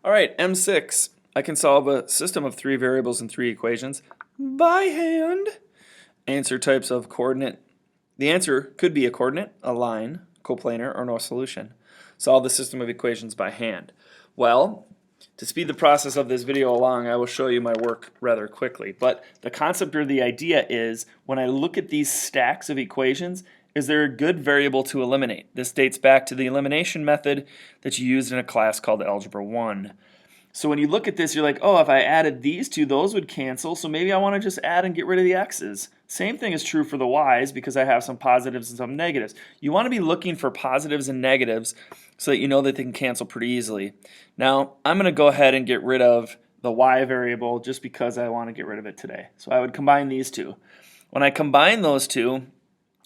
All right, M6. I can solve a system of three variables and three equations by hand. Answer types of coordinate. The answer could be a coordinate, a line, coplanar, or no solution. Solve the system of equations by hand. Well, to speed the process of this video along, I will show you my work rather quickly. But the concept or the idea is, when I look at these stacks of equations, is there a good variable to eliminate? This dates back to the elimination method that you used in a class called Algebra 1. So when you look at this, you're like, oh, if I added these two, those would cancel, so maybe I want to just add and get rid of the x's. Same thing is true for the y's because I have some positives and some negatives. You want to be looking for positives and negatives so that you know that they can cancel pretty easily. Now, I'm going to go ahead and get rid of the y variable just because I want to get rid of it today. So I would combine these two. When I combine those two,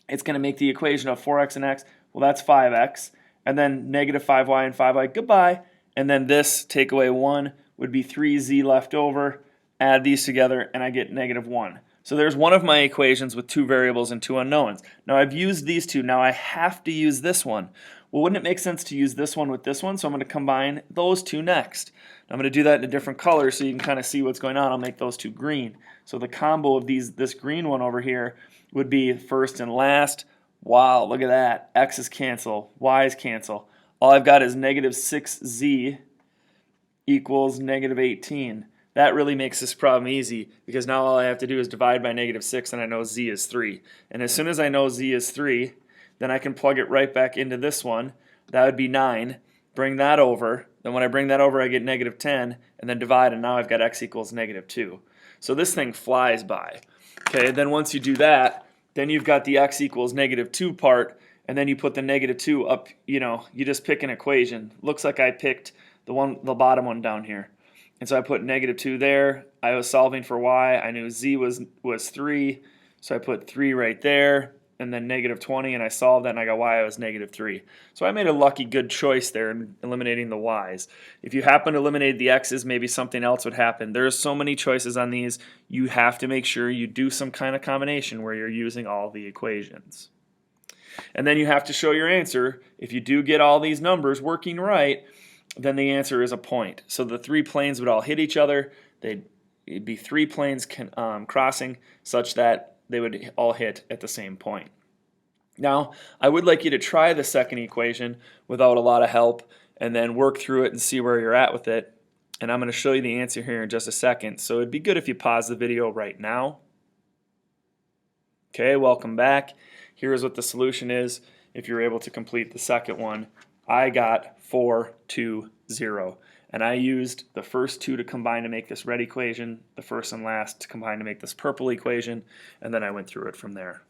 it's going to make the equation of 4x and x, well, that's 5x, and then negative 5y and 5y, goodbye. And then this, take away 1, would be 3z left over. Add these together, and I get negative 1. So there's one of my equations with two variables and two unknowns. Now I've used these two. Now I have to use this one. Well, wouldn't it make sense to use this one with this one? So I'm going to combine those two next. I'm going to do that in a different color so you can kind of see what's going on. I'll make those two green. So the combo of this green one over here would be first and last. Wow, look at that. X's cancel, Y's cancel. All I've got is negative 6z equals negative 18. That really makes this problem easy because now all I have to do is divide by negative 6 and I know z is 3. And as soon as I know z is 3, then I can plug it right back into this one. That would be 9. Bring that over. Then when I bring that over, I get negative 10 and then divide, and now I've got x equals negative 2. So this thing flies by. Okay, then once you do that, then you've got the x equals negative 2 part, and then you put the negative 2 up, you just pick an equation. Looks like I picked the bottom one down here. And so I put negative 2 there. I was solving for y. I knew z was 3, so I put 3 right there, and then negative 20, and I solved that, and I got y was negative 3. So I made a lucky good choice there in eliminating the y's. If you happen to eliminate the x's, maybe something else would happen. There's so many choices on these. You have to make sure you do some kind of combination where you're using all the equations. And then you have to show your answer. If you do get all these numbers working right, then the answer is a point. So the three planes would all hit each other. It'd be three planes crossing such that they would all hit at the same point. Now, I would like you to try the second equation without a lot of help and then work through it and see where you're at with it. And I'm going to show you the answer here in just a second. So it'd be good if you pause the video right now. Okay, welcome back. Here's what the solution is if you're able to complete the second one. I got 4, 2, 0. And I used the first two to combine to make this red equation, the first and last to combine to make this purple equation, and then I went through it from there.